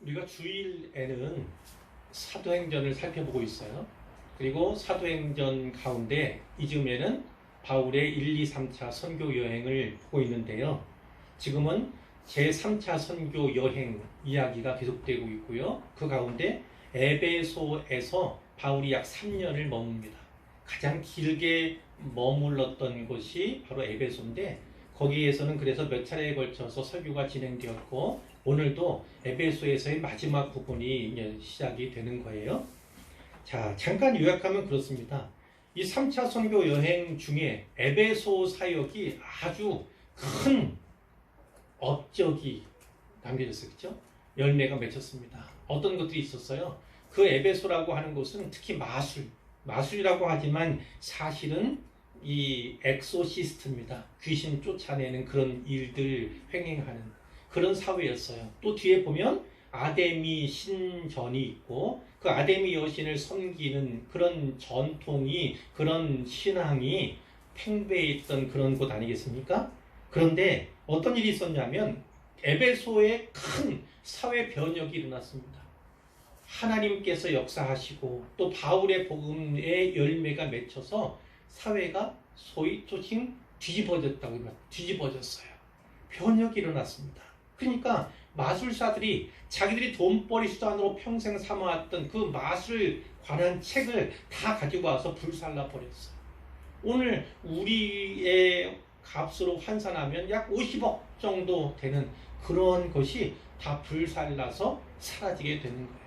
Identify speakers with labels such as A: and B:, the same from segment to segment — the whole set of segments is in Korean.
A: 우리가 주일에는 사도행전을 살펴보고 있어요. 그리고 사도행전 가운데 이즈음에는 바울의 1, 2, 3차 선교 여행을 보고 있는데요. 지금은 제3차 선교 여행 이야기가 계속되고 있고요. 그 가운데 에베소에서 바울이 약 3년을 머뭅니다. 가장 길게 머물렀던 곳이 바로 에베소인데 거기에서는 그래서 몇 차례에 걸쳐서 설교가 진행되었고 오늘도 에베소에서의 마지막 부분이 시작이 되는 거예요. 자, 잠깐 요약하면 그렇습니다. 이 3차 선교 여행 중에 에베소 사역이 아주 큰 업적이 남겨졌어요. 그렇죠? 열매가 맺혔습니다. 어떤 것들이 있었어요? 그 에베소라고 하는 곳은 특히 마술이라고 하지만 사실은 이 엑소시스트입니다. 귀신 쫓아내는 그런 일들 횡행하는 그런 사회였어요. 또 뒤에 보면 아데미 신전이 있고 그 아데미 여신을 섬기는 그런 전통이 그런 신앙이 팽배했던 그런 곳 아니겠습니까? 그런데 어떤 일이 있었냐면 에베소에 큰 사회 변혁이 일어났습니다. 하나님께서 역사하시고 또 바울의 복음의 열매가 맺혀서 사회가 소위 조칭 뒤집어졌다고 하면 뒤집어졌어요. 변혁이 일어났습니다. 그러니까 마술사들이 자기들이 돈벌이 수단으로 평생 삼아왔던 그 마술 관한 책을 다 가지고 와서 불살라 버렸어요. 오늘 우리의 값으로 환산하면 약 50억 정도 되는 그런 것이 다 불살라서 사라지게 되는 거예요.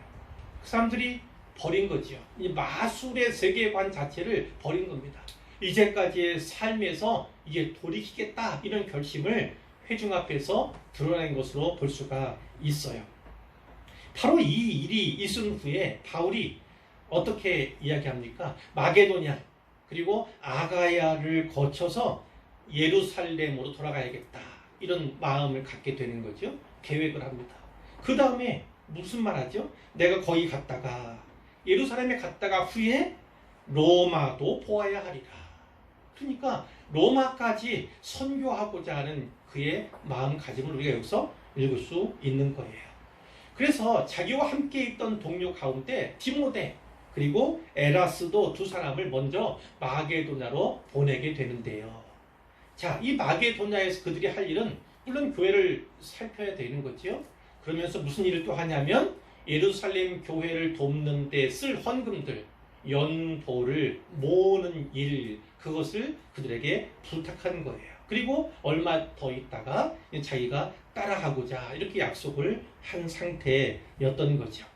A: 그 사람들이 버린 거죠. 이 마술의 세계관 자체를 버린 겁니다. 이제까지의 삶에서 이게 돌이키겠다 이런 결심을 회중 앞에서 드러낸 것으로 볼 수가 있어요. 바로 이 일이 있은 후에 바울이 어떻게 이야기합니까? 마게도냐 그리고 아가야를 거쳐서 예루살렘으로 돌아가야겠다 이런 마음을 갖게 되는 거죠. 계획을 합니다. 그 다음에 무슨 말 하죠? 내가 거기 갔다가 예루살렘에 갔다가 후에 로마도 보아야 하리라. 그러니까 로마까지 선교하고자 하는 그의 마음가짐을 우리가 여기서 읽을 수 있는 거예요. 그래서 자기와 함께 있던 동료 가운데 디모데 그리고 에라스도 두 사람을 먼저 마게도냐로 보내게 되는데요. 자, 이 마게도냐에서 그들이 할 일은 물론 교회를 살펴야 되는 거죠. 그러면서 무슨 일을 또 하냐면 예루살렘 교회를 돕는 데 쓸 헌금들, 연보를 모으는 일, 그것을 그들에게 부탁한 거예요. 그리고 얼마 더 있다가 자기가 따라가고자 이렇게 약속을 한 상태였던 거죠.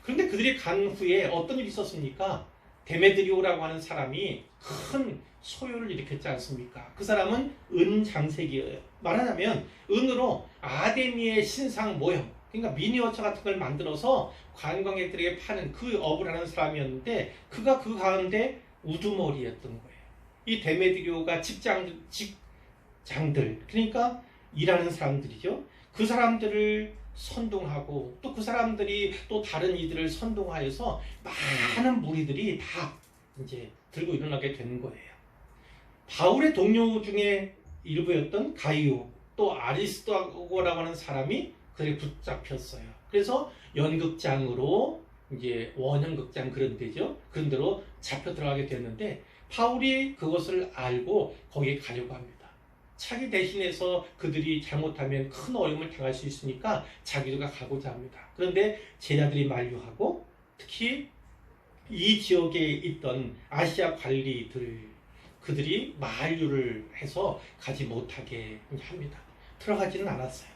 A: 그런데 그들이 간 후에 어떤 일이 있었습니까? 데메드리오라고 하는 사람이 큰 소요를 일으켰지 않습니까? 그 사람은 은장색이에요. 말하자면 은으로 아데미의 신상 모형, 그러니까 미니어처 같은 걸 만들어서 관광객들에게 파는 그 업을 하는 사람이었는데 그가 그 가운데 우두머리였던 거예요. 이 데메드리오가 직장들 그러니까 일하는 사람들이죠. 그 사람들을 선동하고 또 그 사람들이 또 다른 이들을 선동하여서 많은 무리들이 다 이제 들고 일어나게 되는 거예요. 바울의 동료 중에 일부였던 가이오 또 아리스토고라고 하는 사람이 그들이 붙잡혔어요. 그래서 연극장으로 이제 원형극장 그런 데죠. 그런 데로 잡혀 들어가게 됐는데 바울이 그것을 알고 거기에 가려고 합니다. 자기 대신해서 그들이 잘못하면 큰 어려움을 당할 수 있으니까 자기가 가고자 합니다. 그런데 제자들이 만류하고 특히 이 지역에 있던 아시아 관리들 그들이 만류를 해서 가지 못하게 합니다. 들어가지는 않았어요.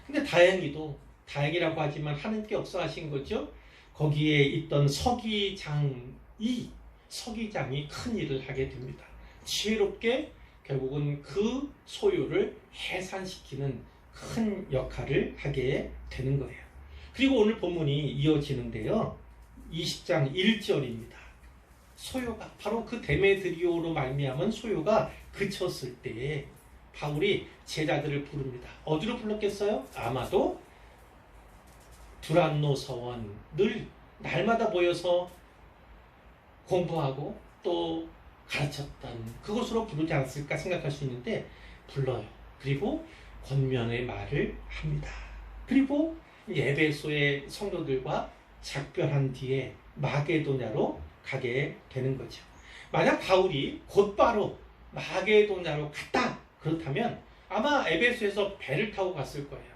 A: 근데 다행이라고 하지만 하나님께 역사하신 거죠. 거기에 있던 서기장이 큰 일을 하게 됩니다. 지혜롭게 결국은 그 소유를 해산시키는 큰 역할을 하게 되는 거예요. 그리고 오늘 본문이 이어지는데요. 20장 1절입니다. 소요가 바로 그 데메드리오로 말미암은 소요가 그쳤을 때에 바울이 제자들을 부릅니다. 어디로 불렀겠어요? 아마도 두란노 서원 늘 날마다 모여서 공부하고 또 가르쳤던 그곳으로 부르지 않았을까 생각할 수 있는데 불러요. 그리고 권면의 말을 합니다. 그리고 에베소의 성도들과 작별한 뒤에 마게도냐로 가게 되는 거죠. 만약 바울이 곧바로 마게도냐로 갔다 그렇다면 아마 에베소에서 배를 타고 갔을 거예요.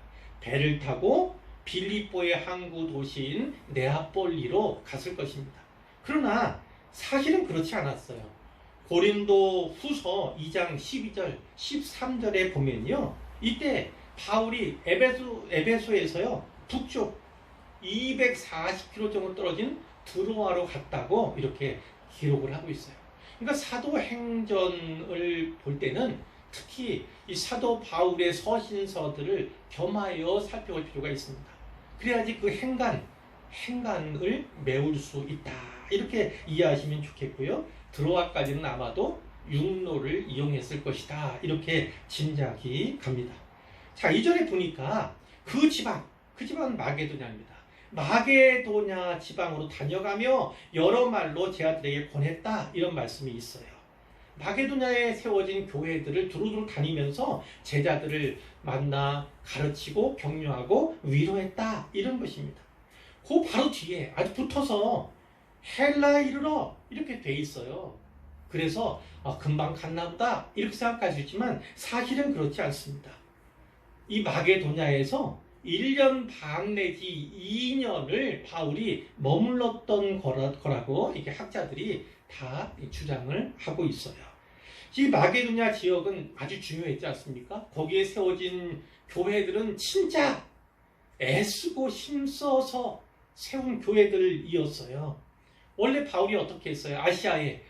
A: 배를 타고 빌립보의 항구 도시인 네아폴리로 갔을 것입니다. 그러나 사실은 그렇지 않았어요. 고린도 후서 2장 12절 13절에 보면요, 이때 바울이 에베소에서요 북쪽 240km 정도 떨어진 드로아로 갔다고 이렇게 기록을 하고 있어요. 그러니까 사도행전을 볼 때는 특히 이 사도 바울의 서신서들을 겸하여 살펴볼 필요가 있습니다. 그래야지 그 행간을 메울 수 있다, 이렇게 이해하시면 좋겠고요. 드로아까지는 아마도 육로를 이용했을 것이다, 이렇게 짐작이 갑니다. 자, 2절에 보니까 그 지방은 마게도냐입니다. 마게도냐 지방으로 다녀가며 여러 말로 제자들에게 권했다, 이런 말씀이 있어요. 마게도냐에 세워진 교회들을 두루두루 다니면서 제자들을 만나 가르치고 격려하고 위로했다, 이런 것입니다. 그 바로 뒤에 아주 붙어서 헬라에 이르러 이렇게 돼 있어요. 그래서 금방 갔나 보다 이렇게 생각할 수 있지만 사실은 그렇지 않습니다. 이 마게도냐에서 1년 반 내지 2년을 바울이 머물렀던 거라고 이렇게 학자들이 다 주장을 하고 있어요. 이 마게도냐 지역은 아주 중요했지 않습니까? 거기에 세워진 교회들은 진짜 애쓰고 힘써서 세운 교회들이었어요. 원래 바울이 어떻게 했어요?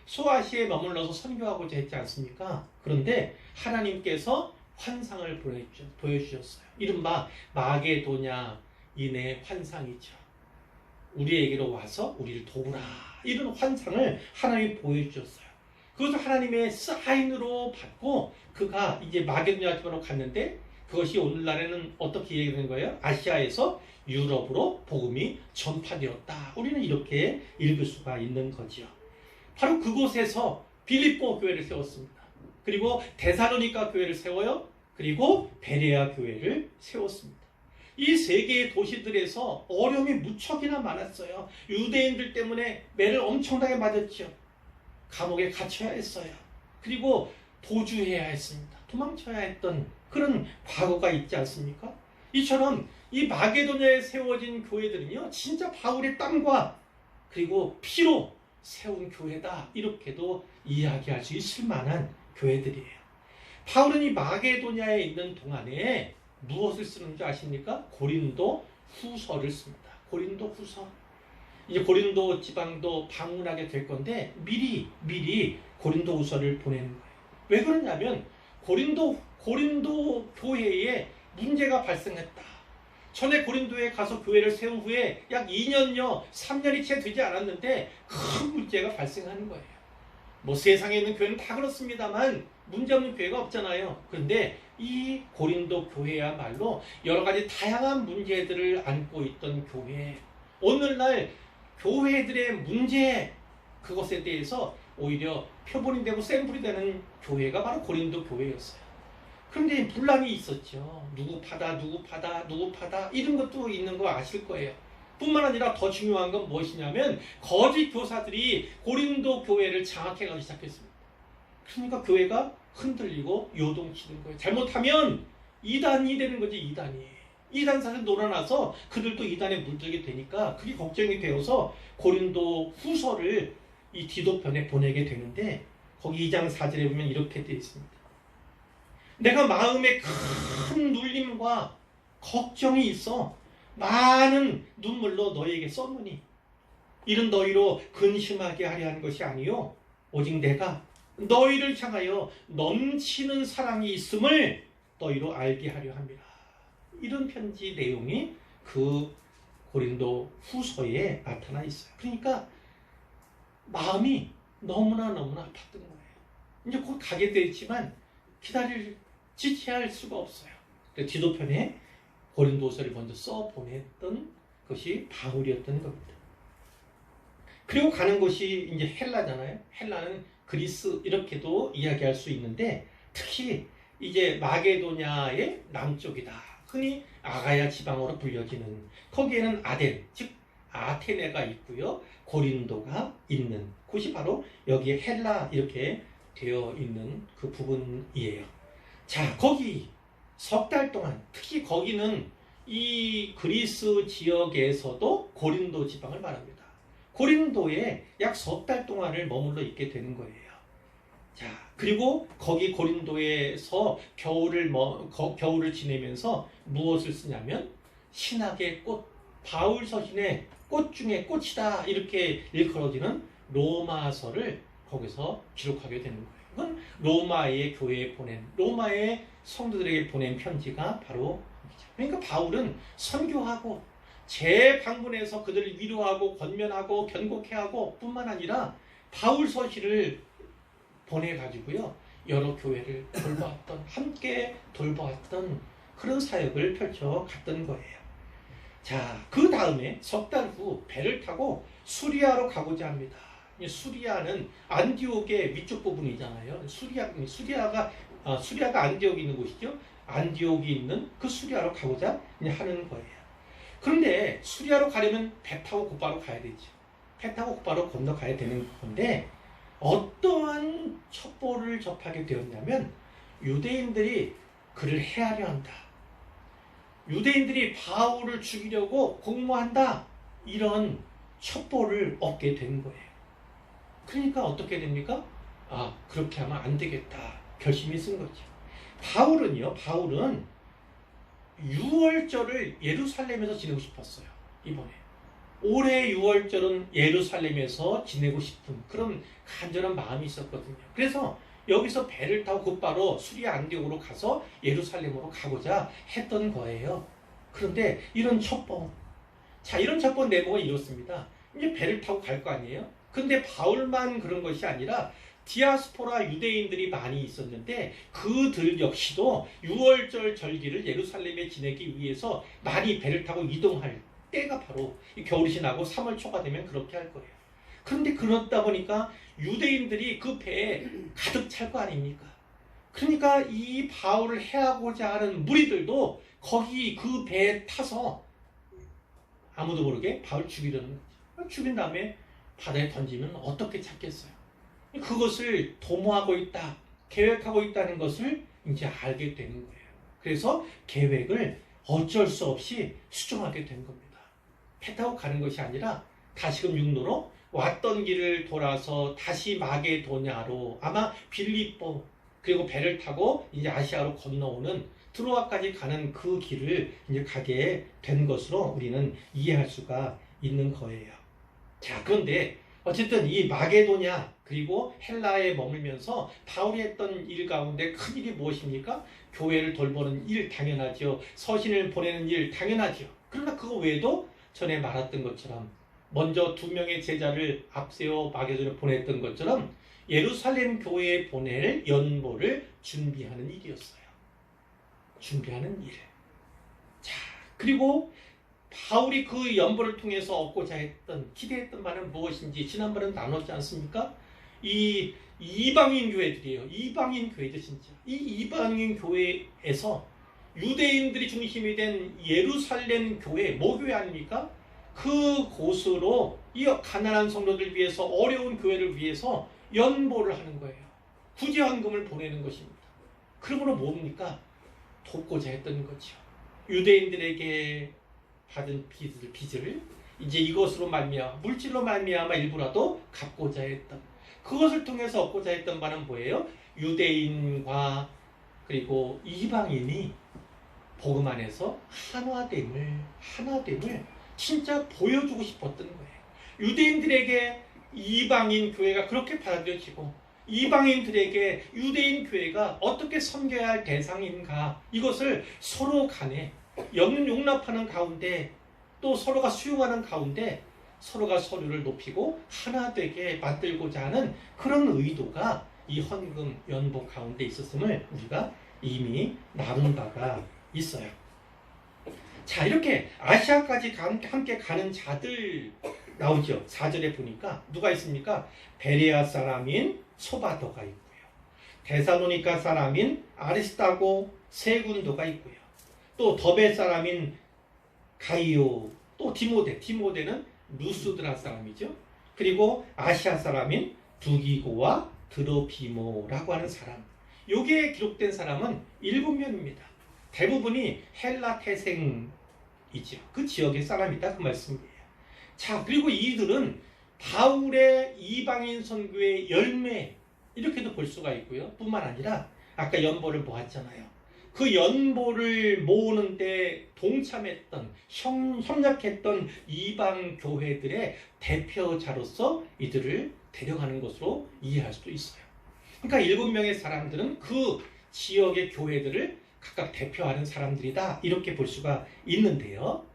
A: 소아시아에 머물러서 선교하고자 했지 않습니까? 그런데 하나님께서 환상을 보여주셨어요. 이른바 마게도냐인의 환상이죠. 우리에게로 와서 우리를 도우라, 이런 환상을 하나님이 보여주셨어요. 그것을 하나님의 사인으로 받고 그가 이제 마게도냐 지방으로 갔는데, 그것이 오늘날에는 어떻게 얘기되는 거예요? 아시아에서 유럽으로 복음이 전파되었다. 우리는 이렇게 읽을 수가 있는 거죠. 바로 그곳에서 빌립보 교회를 세웠습니다. 그리고 데살로니가 교회를 세워요. 그리고 베레아 교회를 세웠습니다. 이 세 개의 도시들에서 어려움이 무척이나 많았어요. 유대인들 때문에 매를 엄청나게 맞았죠. 감옥에 갇혀야 했어요. 그리고 도주해야 했습니다. 도망쳐야 했던 그런 과거가 있지 않습니까? 이처럼 이 마게도냐에 세워진 교회들은요, 진짜 바울의 땀과 그리고 피로 세운 교회다, 이렇게도 이야기할 수 있을 만한 교회들이에요. 바울은 이 마게도냐에 있는 동안에 무엇을 쓰는 줄 아십니까? 고린도 후서를 씁니다. 고린도 후서. 이제 고린도 지방도 방문하게 될 건데 미리 고린도 후서를 보내는 거예요. 왜 그러냐면 고린도 교회에 문제가 발생했다. 전에 고린도에 가서 교회를 세운 후에 약 2년여 3년이 채 되지 않았는데 큰 문제가 발생하는 거예요. 뭐 세상에 있는 교회는 다 그렇습니다만 문제없는 교회가 없잖아요. 그런데 이 고린도 교회야말로 여러 가지 다양한 문제들을 안고 있던 교회. 오늘날 교회들의 문제, 그것에 대해서 오히려 표본이 되고 샘플이 되는 교회가 바로 고린도 교회였어요. 그런데 분란이 있었죠. 누구 파다 이런 것도 있는 거 아실 거예요. 뿐만 아니라 더 중요한 건 무엇이냐면 거짓 교사들이 고린도 교회를 장악해가기 시작했습니다. 그러니까 교회가 흔들리고 요동치는 거예요. 잘못하면 이단이 되는 거지. 이단 사실 놀아나서 그들도 이단에 물들게 되니까 그게 걱정이 되어서 고린도 후서를 이 디도편에 보내게 되는데, 거기 2장 4절에 보면 이렇게 되어 있습니다. 내가 마음에 큰 눌림과 걱정이 있어 많은 눈물로 너희에게 썼노니 이는 너희로 근심하게 하려 하는 것이 아니요 오직 내가 너희를 향하여 넘치는 사랑이 있음을 너희로 알게 하려 함이라. 이런 편지 내용이 그 고린도 후서에 나타나 있어요. 그러니까 마음이 너무나 아팠던 거예요. 이제 곧 가게 됐지만 지체할 수가 없어요. 디도편에 고린도서를 먼저 써보냈던 것이 바울이었던 겁니다. 그리고 가는 곳이 이제 헬라잖아요. 헬라는 그리스, 이렇게도 이야기할 수 있는데 특히 이제 마게도냐의 남쪽이다. 흔히 아가야 지방으로 불려지는 거기에는 아덴, 즉 아테네가 있고요. 고린도가 있는 곳이 바로 여기에 헬라 이렇게 되어 있는 그 부분이에요. 자, 거기 석 달 동안 특히 거기는 이 그리스 지역에서도 고린도 지방을 말합니다. 고린도에 약 석 달 동안을 머물러 있게 되는 거예요. 자, 그리고 거기 고린도에서 겨울을 지내면서 무엇을 쓰냐면 신학의 꽃, 바울 서신의 꽃 중에 꽃이다 이렇게 일컬어지는 로마서를 거기서 기록하게 되는 거예요. 이건 로마의 교회에 보낸, 로마의 성도들에게 보낸 편지가 바로 그러니까 바울은 선교하고 재방문해서 그들을 위로하고 권면하고 견고케 하고 뿐만 아니라 바울 서신을 보내가지고요 여러 교회를 돌보았던, 함께 돌보았던 그런 사역을 펼쳐갔던 거예요. 자, 그 다음에 석 달 후 배를 타고 수리아로 가고자 합니다. 수리아는 안디옥의 위쪽 부분이잖아요. 수리아가 안디옥이 있는 곳이죠. 안디옥이 있는 그 수리아로 가고자 하는 거예요. 그런데 수리아로 가려면 배 타고 곧바로 가야 되죠. 배 타고 곧바로 건너가야 되는 건데 어떠한 첩보를 접하게 되었냐면 유대인들이 그를 해하려 한다. 유대인들이 바울을 죽이려고 공모한다. 이런 첩보를 얻게 된 거예요. 그러니까 어떻게 됩니까? 아, 그렇게 하면 안 되겠다. 결심이 쓴 거죠. 바울은 6월절을 예루살렘에서 지내고 싶었어요. 이번에. 올해 6월절은 예루살렘에서 지내고 싶은 그런 간절한 마음이 있었거든요. 그래서 여기서 배를 타고 곧바로 수리아 안디옥으로 가서 예루살렘으로 가고자 했던 거예요. 그런데 이런 첩보 내용은 이렇습니다. 이제 배를 타고 갈 거 아니에요? 근데 바울만 그런 것이 아니라 디아스포라 유대인들이 많이 있었는데 그들 역시도 6월절 절기를 예루살렘에 지내기 위해서 많이 배를 타고 이동할 때가 바로 겨울이 지나고 3월 초가 되면 그렇게 할 거예요. 그런데 그렇다 보니까 유대인들이 그 배에 가득 찰 거 아닙니까? 그러니까 이 바울을 해하고자 하는 무리들도 거기 그 배에 타서 아무도 모르게 바울 죽이려는 거죠. 죽인 다음에 바다에 던지면 어떻게 찾겠어요? 그것을 도모하고 있다, 계획하고 있다는 것을 이제 알게 되는 거예요. 그래서 계획을 어쩔 수 없이 수정하게 된 겁니다. 배 타고 가는 것이 아니라 다시금 육로로 왔던 길을 돌아서 다시 마게도냐로 아마 빌립보 그리고 배를 타고 이제 아시아로 건너오는 트로아까지 가는 그 길을 이제 가게 된 것으로 우리는 이해할 수가 있는 거예요. 자, 그런데 어쨌든 이 마게도냐 그리고 헬라에 머물면서 바울이 했던 일 가운데 큰 일이 무엇입니까? 교회를 돌보는 일 당연하죠. 서신을 보내는 일 당연하죠. 그러나 그거 외에도 전에 말했던 것처럼 먼저 2명의 제자를 앞세워 마게도냐로 보냈던 것처럼 예루살렘 교회에 보낼 연보를 준비하는 일이었어요. 준비하는 일. 자, 그리고 바울이 그 연보를 통해서 얻고자 했던, 기대했던 바는 무엇인지 지난번에 나눴지 않습니까? 이 이방인 교회들이에요. 이방인 교회들 진짜. 이 이방인 교회에서 유대인들이 중심이 된 예루살렘 교회, 모교회 아닙니까? 그 곳으로 이 가난한 성도들 위해서, 어려운 교회를 위해서 연보를 하는 거예요. 구제헌금을 보내는 것입니다. 그러므로 뭡니까? 돕고자 했던 거죠. 유대인들에게 받은 빚을 이제 이것으로 말미암아, 물질로 말미암아 일부라도 갚고자 했던, 그것을 통해서 얻고자 했던 바는 뭐예요? 유대인과 그리고 이방인이 복음 안에서 하나됨을 진짜 보여주고 싶었던 거예요. 유대인들에게 이방인 교회가 그렇게 받아들여지고 이방인들에게 유대인 교회가 어떻게 섬겨야 할 대상인가, 이것을 서로 간에 용납하는 가운데 또 서로가 수용하는 가운데 서로가 서로를 높이고 하나 되게 만들고자 하는 그런 의도가 이 헌금 연보 가운데 있었음을 우리가 이미 나눈 바가 있어요. 자, 이렇게 아시아까지 함께 가는 자들 나오죠. 4절에 보니까 누가 있습니까? 베레아 사람인 소바도가 있고요. 데살로니가 사람인 아리스타고 세군도가 있고요. 또 더베 사람인 가이오, 또 디모데는 루스드라 사람이죠. 그리고 아시아 사람인 두기고와 드로피모라고 하는 사람. 여기에 기록된 사람은 7명입니다. 대부분이 헬라 태생이죠. 그 지역의 사람이다 그 말씀이에요. 자, 그리고 이들은 바울의 이방인 선교의 열매 이렇게도 볼 수가 있고요. 뿐만 아니라 아까 연보를 보았잖아요. 그 연보를 모으는 데 동참했던 협력했던 이방 교회들의 대표자로서 이들을 데려가는 것으로 이해할 수도 있어요. 그러니까 7명의 사람들은 그 지역의 교회들을 각각 대표하는 사람들이다 이렇게 볼 수가 있는데요.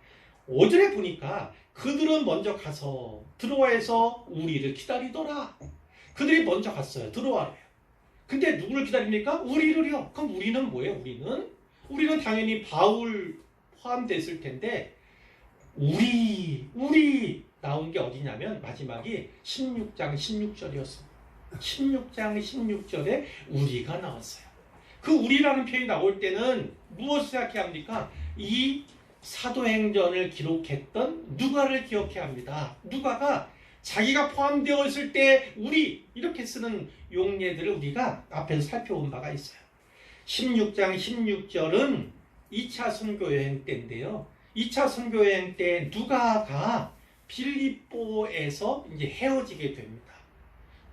A: 5절에 보니까 그들은 먼저 가서 드로아에서 우리를 기다리더라. 그들이 먼저 갔어요. 드로아로요. 근데 누구를 기다립니까? 우리를요. 그럼 우리는 뭐예요? 우리는 당연히 바울 포함됐을 텐데 우리 나온 게 어디냐면 마지막이 16장 16절이었습니다. 16장 16절에 우리가 나왔어요. 그 우리라는 표현이 나올 때는 무엇을 생각해야 합니까? 이 사도행전을 기록했던 누가를 기억해야 합니다. 누가가 자기가 포함되어 있을 때 우리 이렇게 쓰는 용례들을 우리가 앞에서 살펴본 바가 있어요. 16장 16절은 2차 선교여행 때인데요. 2차 선교여행 때 누가가 빌립보에서 이제 헤어지게 됩니다.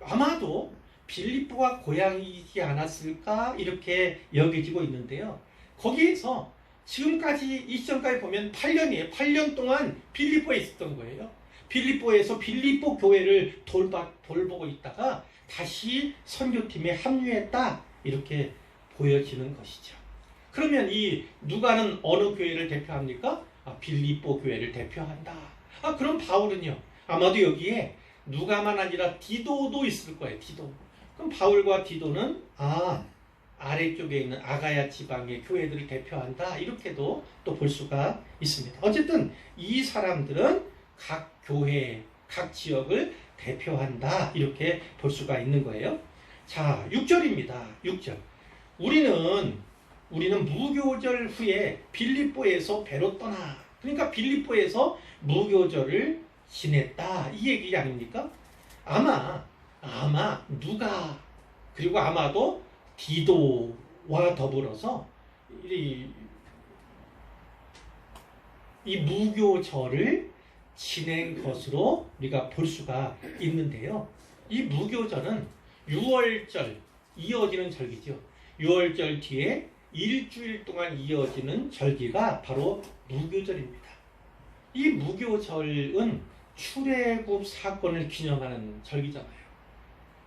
A: 아마도 빌립보가 고향이지 않았을까 이렇게 여겨지고 있는데요. 거기에서 지금까지 이 시점까지 보면 8년이에요. 8년 동안 빌립보에 있었던 거예요. 빌립보에서 빌립보 교회를 돌보고 있다가 다시 선교팀에 합류했다 이렇게 보여지는 것이죠. 그러면 이 누가는 어느 교회를 대표합니까? 빌립보 교회를 대표한다. 그럼 바울은요? 아마도 여기에 누가만 아니라 디도도 있을 거예요. 디도. 그럼 바울과 디도는 아래쪽에 있는 아가야 지방의 교회들을 대표한다 이렇게도 또 볼 수가 있습니다. 어쨌든 이 사람들은 각 교회, 각 지역을 대표한다 이렇게 볼 수가 있는 거예요. 자, 6절입니다. 6절. 우리는 무교절 후에 빌립보에서 배로 떠나. 그러니까 빌립보에서 무교절을 지냈다 이 얘기 아닙니까? 아마 누가 그리고 아마도 디도와 더불어서 이 무교절을 지낸 것으로 우리가 볼 수가 있는데요. 이 무교절은 6월절 이어지는 절기죠. 6월절 뒤에 일주일 동안 이어지는 절기가 바로 무교절입니다. 이 무교절은 출애굽 사건을 기념하는 절기잖아요.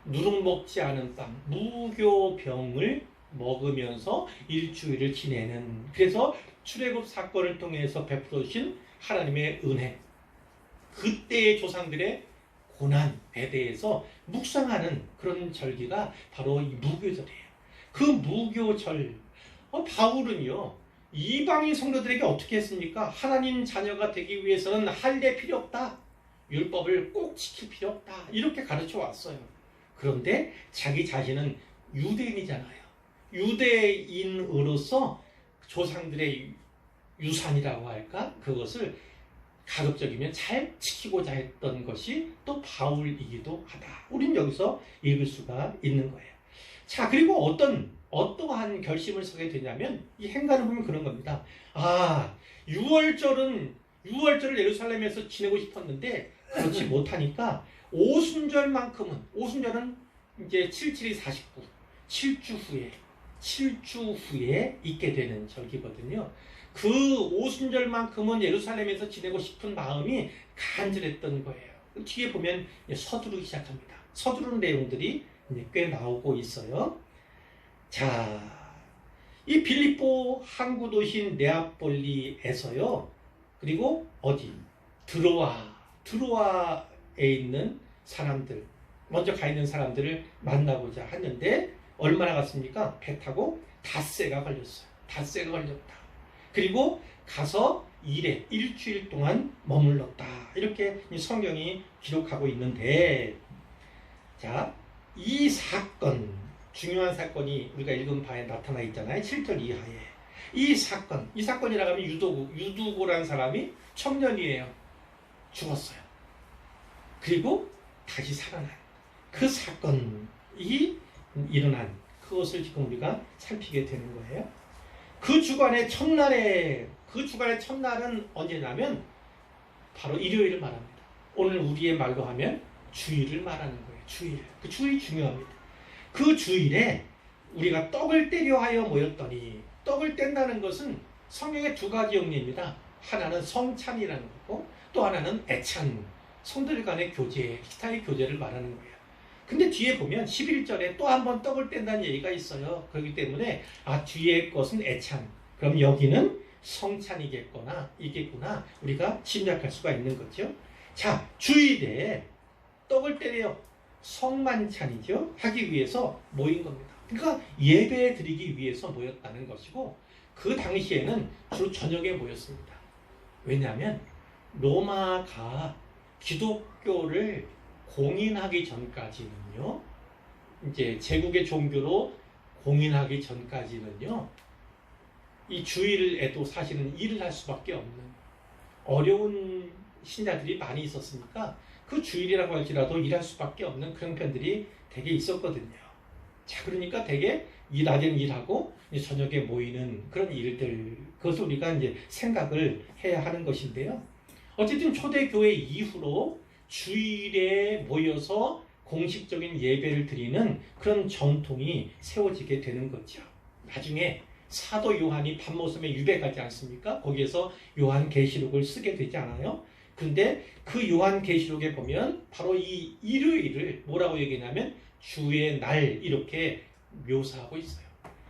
A: 누룩 먹지 않은 땅, 무교병을 먹으면서 일주일을 지내는, 그래서 출애굽 사건을 통해서 베풀어 주신 하나님의 은혜, 그때의 조상들의 고난에 대해서 묵상하는 그런 절기가 바로 이 무교절이에요. 그 무교절, 바울은요 이방인 성도들에게 어떻게 했습니까? 하나님 자녀가 되기 위해서는 할례 필요 없다, 율법을 꼭 지킬 필요 없다 이렇게 가르쳐 왔어요. 그런데 자기 자신은 유대인이잖아요. 유대인으로서 조상들의 유산이라고 할까? 그것을 가급적이면 잘 지키고자 했던 것이 또 바울이기도 하다. 우리는 여기서 읽을 수가 있는 거예요. 자, 그리고 어떠한 결심을 서게 되냐면 이 행간을 보면 그런 겁니다. 6월절을 예루살렘에서 지내고 싶었는데 그렇지 못하니까 오순절은 이제 77이 49, 7주 후에 있게 되는 절기거든요. 그 오순절만큼은 예루살렘에서 지내고 싶은 마음이 간절했던 거예요. 뒤에 보면 서두르기 시작합니다. 서두르는 내용들이 꽤 나오고 있어요. 자, 이 빌립보 항구 도시인 네아폴리에서요. 그리고 어디? 드로아에 있는 사람들, 먼저 가 있는 사람들을 만나고자 하는데 얼마나 갔습니까? 배 타고 닷새가 걸렸다. 그리고 가서 일주일 동안 머물렀다. 이렇게 성경이 기록하고 있는데, 자, 이 사건, 중요한 사건이 우리가 읽은 바에 나타나 있잖아요. 7절 이하에. 이 사건이라고 하면 유두고라는 사람이 청년이에요. 죽었어요. 그리고 다시 살아난 그 사건이 일어난 그것을 지금 우리가 살피게 되는 거예요. 그 주간의 첫날은 언제냐면 바로 일요일을 말합니다. 오늘 우리의 말로 하면 주일을 말하는 거예요. 주일. 그 주일 중요합니다. 그 주일에 우리가 떡을 떼려 하여 모였더니, 떡을 뗀다는 것은 성경의 두 가지 의미입니다. 하나는 성찬이라는 거고 또 하나는 애찬, 성들 간의 교제, 기타의 교제를 말하는 거예요. 근데 뒤에 보면 11절에 또 한 번 떡을 뗀다는 얘기가 있어요. 그렇기 때문에 뒤에 것은 애찬, 그럼 여기는 성찬이겠구나, 우리가 짐작할 수가 있는 거죠. 자, 주일에 떡을 떼려 성만찬이죠. 하기 위해서 모인 겁니다. 그러니까 예배 드리기 위해서 모였다는 것이고, 그 당시에는 주로 저녁에 모였습니다. 왜냐하면 로마가 기독교를 공인하기 전까지는요, 이제 제국의 종교로 공인하기 전까지는요, 이 주일에도 사실은 일을 할 수밖에 없는 어려운 신자들이 많이 있었으니까 그 주일이라고 할지라도 일할 수밖에 없는 그런 편들이 되게 있었거든요. 자, 그러니까 되게 낮에는 일하고 저녁에 모이는 그런 일들, 그것을 우리가 이제 생각을 해야 하는 것인데요. 어쨌든 초대교회 이후로 주일에 모여서 공식적인 예배를 드리는 그런 전통이 세워지게 되는 거죠. 나중에 사도 요한이 밤모섬에 유배가지 않습니까? 거기에서 요한계시록을 쓰게 되지 않아요? 그런데 그 요한계시록에 보면 바로 이 일요일을 뭐라고 얘기하냐면 주의 날, 이렇게 묘사하고 있어요.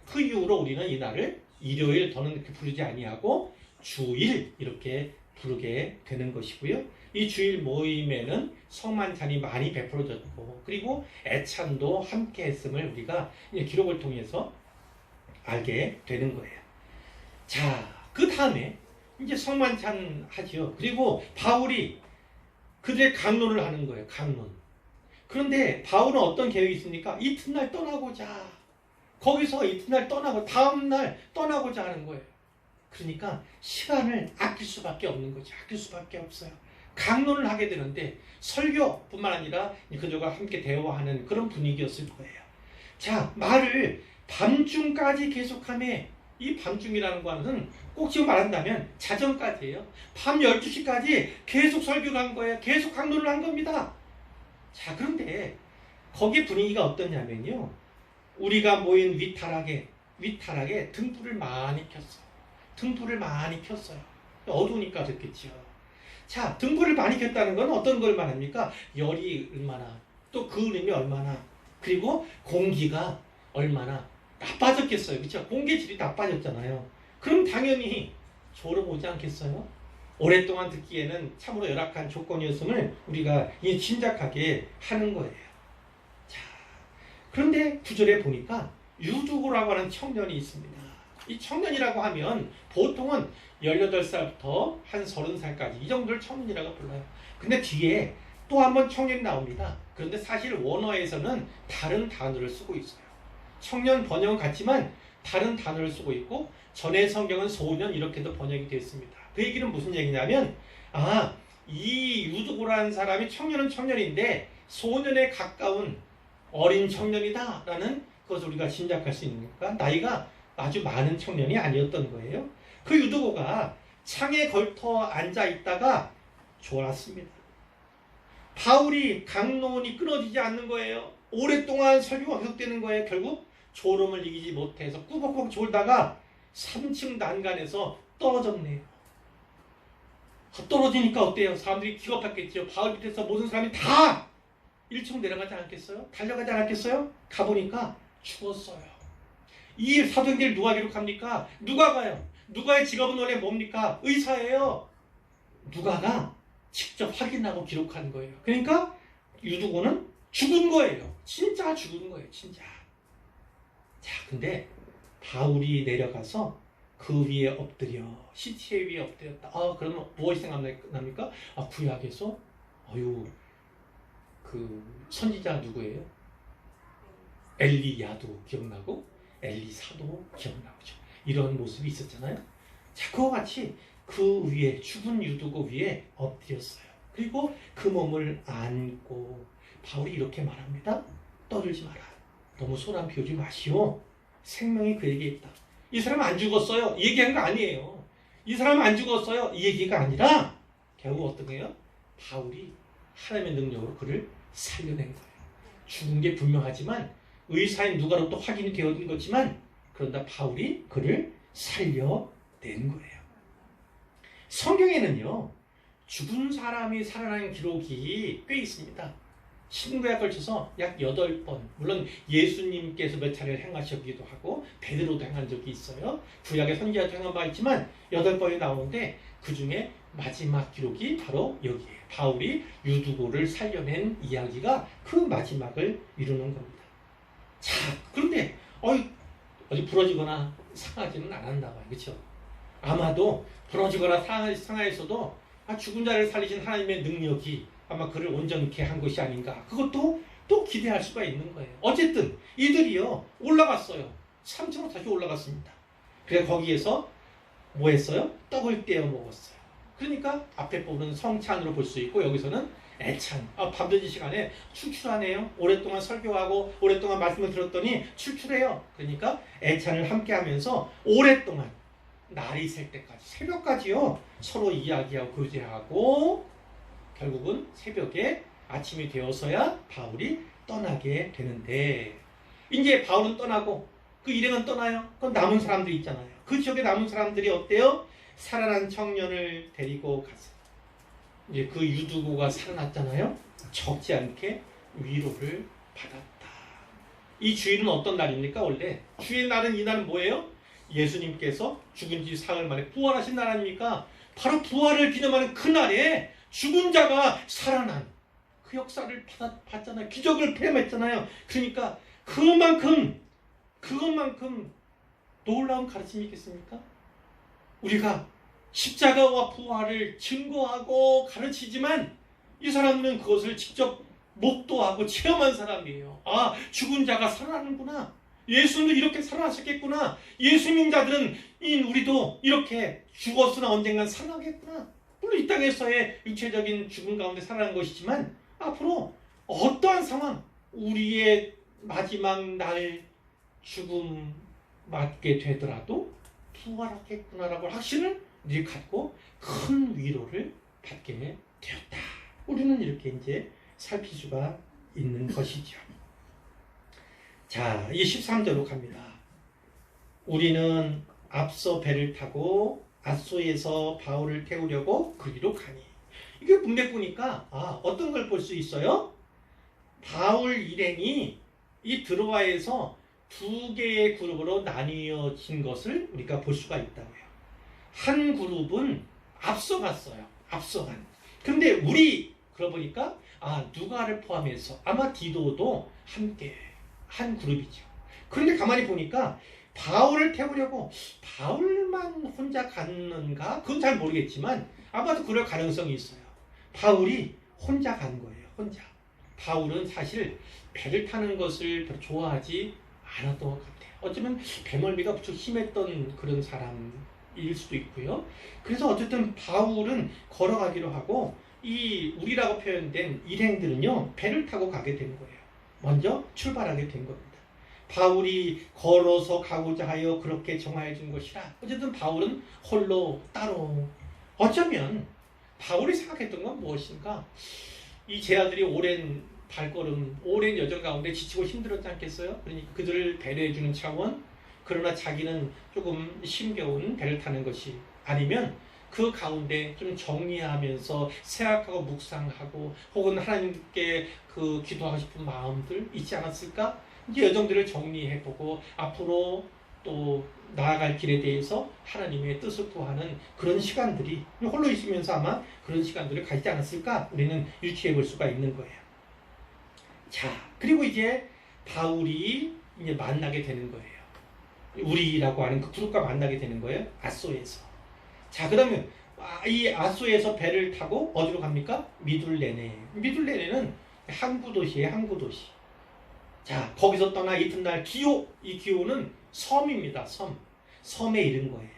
A: 그 이후로 우리는 이 날을 일요일, 더는 이렇게 부르지 아니하고 주일 이렇게 부르게 되는 것이고요. 이 주일 모임에는 성만찬이 많이 베풀어졌고, 그리고 애찬도 함께 했음을 우리가 기록을 통해서 알게 되는 거예요. 자, 그 다음에 이제 성만찬 하죠. 그리고 바울이 그들의 강론을 하는 거예요. 강론. 그런데 바울은 어떤 계획이 있습니까? 이튿날 떠나고자. 거기서 이튿날 떠나고 다음날 떠나고자 하는 거예요. 그러니까 시간을 아낄 수밖에 없는 거죠. 아낄 수밖에 없어요. 강론을 하게 되는데 설교뿐만 아니라 그들과 함께 대화하는 그런 분위기였을 거예요. 자, 말을 밤중까지 계속하며, 이 밤중이라는 것은 꼭 지금 말한다면 자정까지예요. 밤 12시까지 계속 설교를 한 거예요. 계속 강론을 한 겁니다. 자, 그런데 거기 분위기가 어떠냐면요, 우리가 모인 위타락에 등불을 많이 켰어요. 등불을 많이 켰어요. 어두우니까 됐겠죠. 자, 등불을 많이 켰다는 건 어떤 걸 말합니까? 열이 얼마나, 또 그림이 얼마나, 그리고 공기가 얼마나 나빠졌겠어요. 그렇죠? 공기질이 나빠졌잖아요. 그럼 당연히 졸음 오지 않겠어요? 오랫동안 듣기에는 참으로 열악한 조건이었음을 우리가 짐작하게 하는 거예요. 자, 그런데 9절에 보니까 유두고라고 하는 청년이 있습니다. 이 청년이라고 하면 보통은 18살부터 한 30살까지 이 정도를 청년이라고 불러요. 근데 뒤에 또 한 번 청년이 나옵니다. 그런데 사실 원어에서는 다른 단어를 쓰고 있어요. 청년 번역은 같지만 다른 단어를 쓰고 있고, 전의 성경은 소년 이렇게도 번역이 되어 있습니다. 그 얘기는 무슨 얘기냐면, 이 유두고라는 사람이 청년은 청년인데 소년에 가까운 어린 청년이다 라는 것을 우리가 짐작할 수 있으니까 나이가 아주 많은 청년이 아니었던 거예요. 그 유두고가 창에 걸터 앉아 있다가 졸았습니다. 바울이 강론이 끊어지지 않는 거예요. 오랫동안 설교가 계속되는 거예요. 결국 졸음을 이기지 못해서 꾸벅꾸벅 졸다가 3층 난간에서 떨어졌네요. 떨어지니까 어때요? 사람들이 기겁했겠죠. 바울 밑에서 모든 사람이 다 1층 내려가지 않았겠어요? 달려가지 않았겠어요? 가보니까 죽었어요. 이 사도행전을 누가 기록합니까? 누가가요. 누가의 직업은 원래 뭡니까? 의사예요. 누가가 직접 확인하고 기록한 거예요. 그러니까 유두고는 죽은 거예요. 진짜 죽은 거예요. 진짜. 자, 근데 바울이 내려가서 그 위에 엎드려, 시체 위에 엎드렸다. 그러면 무엇이 생각납니까? 구약에서 그 선지자 누구예요? 엘리야도 기억나고 엘리사도 기억나죠. 이런 모습이 있었잖아요. 자, 그와 같이 그 위에 죽은 유두고 위에 엎드렸어요. 그리고 그 몸을 안고 바울이 이렇게 말합니다. 떠들지 마라. 너무 소란 피우지 마시오. 생명이 그에게 있다. 이 사람 안 죽었어요. 이 얘기한 거 아니에요. 이 사람 안 죽었어요. 이 얘기가 아니라 결국 어떤 거예요? 바울이 하나님의 능력으로 그를 살려낸 거예요. 죽은 게 분명하지만 의사인 누가로부터 확인이 되어진 거지만 그런다 바울이 그를 살려낸 거예요. 성경에는요. 죽은 사람이 살아나는 기록이 꽤 있습니다. 신구약에 걸쳐서 약 8번, 물론 예수님께서 몇 차례를 행하셨기도 하고 베드로도 행한 적이 있어요. 구약의 선지자도 행한 바 있지만 8번이 나오는데 그 중에 마지막 기록이 바로 여기에요. 바울이 유두고를 살려낸 이야기가 그 마지막을 이루는 겁니다. 자, 그런데 어디 부러지거나 상하지는 않았나 봐요. 그렇죠? 아마도 부러지거나 상하였어도 죽은 자를 살리신 하나님의 능력이 아마 그를 온전케 한 것이 아닌가. 그것도 또 기대할 수가 있는 거예요. 어쨌든 이들이요 올라갔어요. 3층으로 다시 올라갔습니다. 그래서 거기에서 뭐 했어요? 떡을 떼어 먹었어요. 그러니까 앞에 부분은 성찬으로 볼 수 있고 여기서는 애찬. 밤늦은 시간에 출출하네요. 오랫동안 설교하고 오랫동안 말씀을 들었더니 출출해요. 그러니까 애찬을 함께 하면서 오랫동안 날이 셀 때까지 새벽까지요 서로 이야기하고 교제하고 결국은 새벽에 아침이 되어서야 바울이 떠나게 되는데 이제 바울은 떠나고 그 일행은 떠나요. 그럼 남은 사람들이 있잖아요. 그 지역에 남은 사람들이 어때요? 살아난 청년을 데리고 가서 이제 그 유두고가 살아났잖아요. 적지 않게 위로를 받았다. 이 주일은 어떤 날입니까? 원래 주의 날은 이 날은 뭐예요? 예수님께서 죽은 지 사흘 만에 부활하신 날 아닙니까? 바로 부활을 기념하는 그날에 죽은 자가 살아난 그 역사를 받잖아요. 기적을 체험했잖아요. 그러니까 그것만큼 놀라운 가르침이 있겠습니까? 우리가 십자가와 부활을 증거하고 가르치지만 이 사람은 그것을 직접 목도하고 체험한 사람이에요. 죽은 자가 살아나는구나. 예수님도 이렇게 살아나셨겠구나. 예수 믿는 자들은 우리도 이렇게 죽었으나 언젠간 살아나겠구나. 물론 이 땅에서의 육체적인 죽음 가운데 살아난 것이지만 앞으로 어떠한 상황, 우리의 마지막 날 죽음 맞게 되더라도 부활하겠구나라고 확신을 늘 갖고 큰 위로를 받게 되었다. 우리는 이렇게 이제 살필 수가 있는 것이죠. 자, 이 13절로 갑니다. 우리는 앞서 배를 타고 앗소에서 바울을 태우려고 그리로 가니. 이게 문맥 보니까 어떤 걸 볼 수 있어요? 바울 일행이 이 드로아에서 2개의 그룹으로 나뉘어진 것을 우리가 볼 수가 있다고요. 한 그룹은 앞서갔어요. 앞서간. 그런데 우리 그러고 보니까 누가를 포함해서 아마 디도도 함께 한 그룹이죠. 그런데 가만히 보니까 바울을 태우려고 바울만 혼자 갔는가? 그건 잘 모르겠지만 아마도 그럴 가능성이 있어요. 바울이 혼자 간 거예요. 혼자. 바울은 사실 배를 타는 것을 별로 좋아하지 않았던 것 같아요. 어쩌면 배멀미가 무척 심했던 그런 사람일 수도 있고요. 그래서 어쨌든 바울은 걸어가기로 하고 이 우리라고 표현된 일행들은요 배를 타고 가게 된 거예요. 먼저 출발하게 된 겁니다. 바울이 걸어서 가고자 하여 그렇게 정하여 준 것이라. 어쨌든 바울은 홀로 따로. 어쩌면 바울이 생각했던 건 무엇인가? 이 제자들이 오랜 발걸음, 오랜 여정 가운데 지치고 힘들었지 않겠어요? 그러니까 그들을 배려해주는 차원, 그러나 자기는 조금 힘겨운 배를 타는 것이 아니면 그 가운데 좀 정리하면서 생각하고 묵상하고 혹은 하나님께 그 기도하고 싶은 마음들 있지 않았을까? 이제 여정들을 정리해보고 앞으로 또 나아갈 길에 대해서 하나님의 뜻을 구하는 그런 시간들이 홀로 있으면서 아마 그런 시간들을 가지지 않았을까? 우리는 유추해 볼 수가 있는 거예요. 자, 그리고 이제 바울이 이제 만나게 되는 거예요. 우리라고 하는 그 그룹과 만나게 되는 거예요. 앗소에서. 자, 그러면 이 앗소에서 배를 타고 어디로 갑니까? 미둘레네. 미둘레네는 항구 도시예요. 항구 도시. 자, 거기서 떠나 이튿날 기오. 이 기오는 섬입니다. 섬. 섬에 이른 거예요.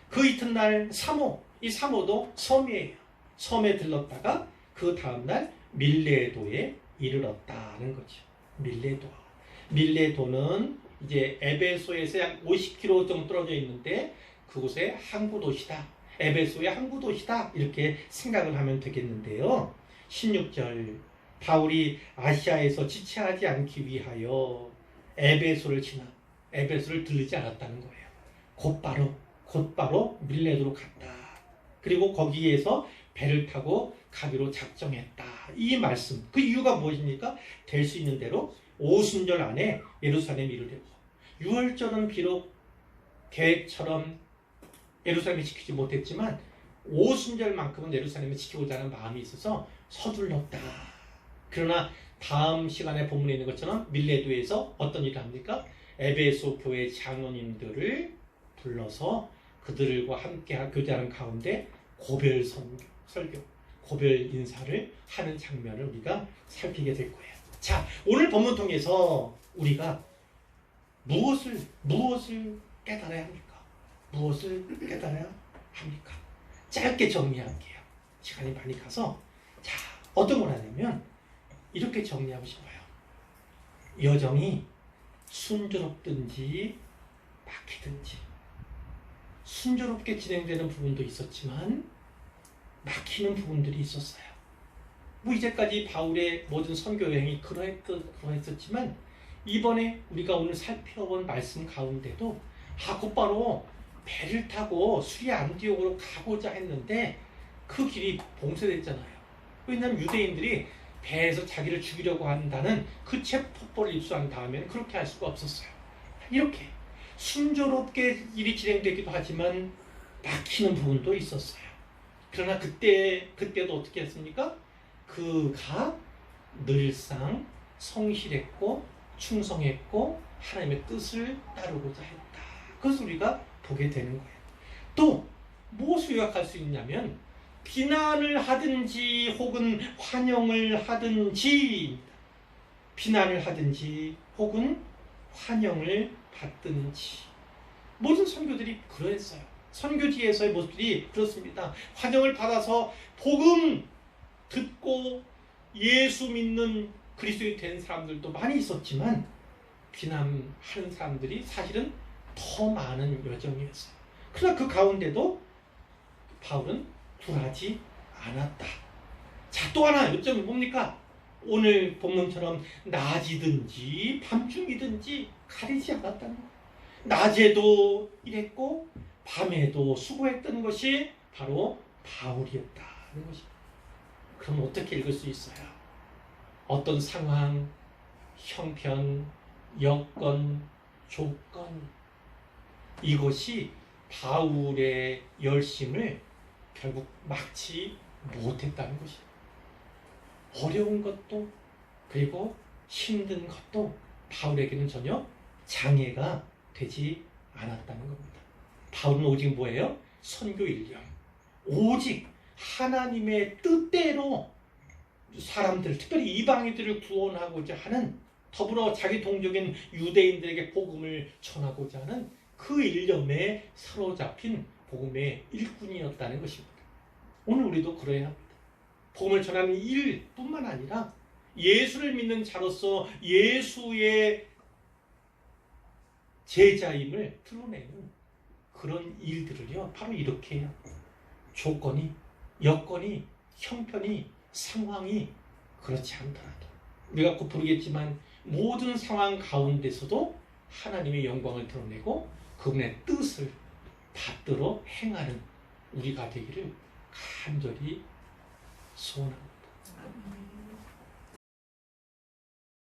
A: 그 이튿날 사모, 이 사모도 섬이에요. 섬에 들렀다가 그 다음날 밀레도에 이르렀다는 거죠. 밀레도. 밀레도는 이제 에베소에서 약 50km 정도 떨어져 있는데 그곳에 항구 도시다. 에베소의 항구 도시다. 이렇게 생각을 하면 되겠는데요. 16절 바울이 아시아에서 지체하지 않기 위하여 에베소를 지나 에베소를 들르지 않았다는 거예요. 곧바로 밀레도로 갔다. 그리고 거기에서 배를 타고 가기로 작정했다. 이 말씀. 그 이유가 무엇입니까? 될 수 있는 대로 오순절 안에 예루살렘에 이르려고. 유월절은 비록 계획처럼 예루살렘에 지키지 못했지만 오순절만큼은 예루살렘에 지키고자 하는 마음이 있어서 서둘렀다. 그러나 다음 시간에 본문에 있는 것처럼 밀레도에서 어떤 일을 합니까? 에베소 교회 장로님들을 불러서 그들과 함께 교제하는 가운데 고별 설교, 고별 인사를 하는 장면을 우리가 살피게 될 거예요. 자, 오늘 본문 통해서 우리가 무엇을 깨달아야 합니까? 무엇을 깨달아야 합니까? 짧게 정리할게요. 시간이 많이 가서. 자, 어떤 걸 하냐면 이렇게 정리하고 싶어요. 여정이 순조롭든지 막히든지, 순조롭게 진행되는 부분도 있었지만 막히는 부분들이 있었어요. 뭐 이제까지 바울의 모든 선교 여행이 그러했었지만 이번에 우리가 오늘 살펴본 말씀 가운데도 곧바로 배를 타고 수리 안디옥으로 가고자 했는데 그 길이 봉쇄됐잖아요. 왜냐하면 유대인들이 배에서 자기를 죽이려고 한다는 그 체포법을 입수한 다음에는 그렇게 할 수가 없었어요. 이렇게 순조롭게 일이 진행되기도 하지만 막히는 부분도 있었어요. 그러나 그때도 어떻게 했습니까? 그가 늘상 성실했고 충성했고 하나님의 뜻을 따르고자 했다. 그것을 우리가 보게 되는 거예요. 또 무엇을 요약할 수 있냐면 비난을 하든지 혹은 환영을 하든지, 비난을 하든지 혹은 환영을 받든지, 모든 선교들이 그러했어요. 선교지에서의 모습들이 그렇습니다. 환영을 받아서 복음 듣고 예수 믿는 그리스도인이 된 사람들도 많이 있었지만 비난하는 사람들이 사실은 더 많은 여정이었어요. 그러나 그 가운데도 바울은 굴하지 않았다. 자, 또 하나 요점이 뭡니까? 오늘 본문처럼 낮이든지 밤중이든지 가리지 않았다는 거예요. 낮에도 일했고 밤에도 수고했던 것이 바로 바울이었다는 것입니다. 그럼 어떻게 읽을 수 있어요? 어떤 상황, 형편, 여건, 조건, 이것이 바울의 열심을 결국 막지 못했다는 것입니다. 어려운 것도 그리고 힘든 것도 바울에게는 전혀 장애가 되지 않았다는 겁니다. 바울은 오직 뭐예요? 선교 일념. 오직 하나님의 뜻대로 사람들, 특별히 이방인들을 구원하고자 하는, 더불어 자기 동족인 유대인들에게 복음을 전하고자 하는 그 일념에 사로잡힌 복음의 일꾼이었다는 것입니다. 오늘 우리도 그래야 합니다. 복음을 전하는 일뿐만 아니라 예수를 믿는 자로서 예수의 제자임을 드러내는 그런 일들을요, 바로 이렇게 해요. 조건이, 여건이, 형편이, 상황이 그렇지 않더라도 우리가 곧 부르겠지만 모든 상황 가운데서도 하나님의 영광을 드러내고 그분의 뜻을 받들어 행하는 우리가 되기를 간절히 소원합니다.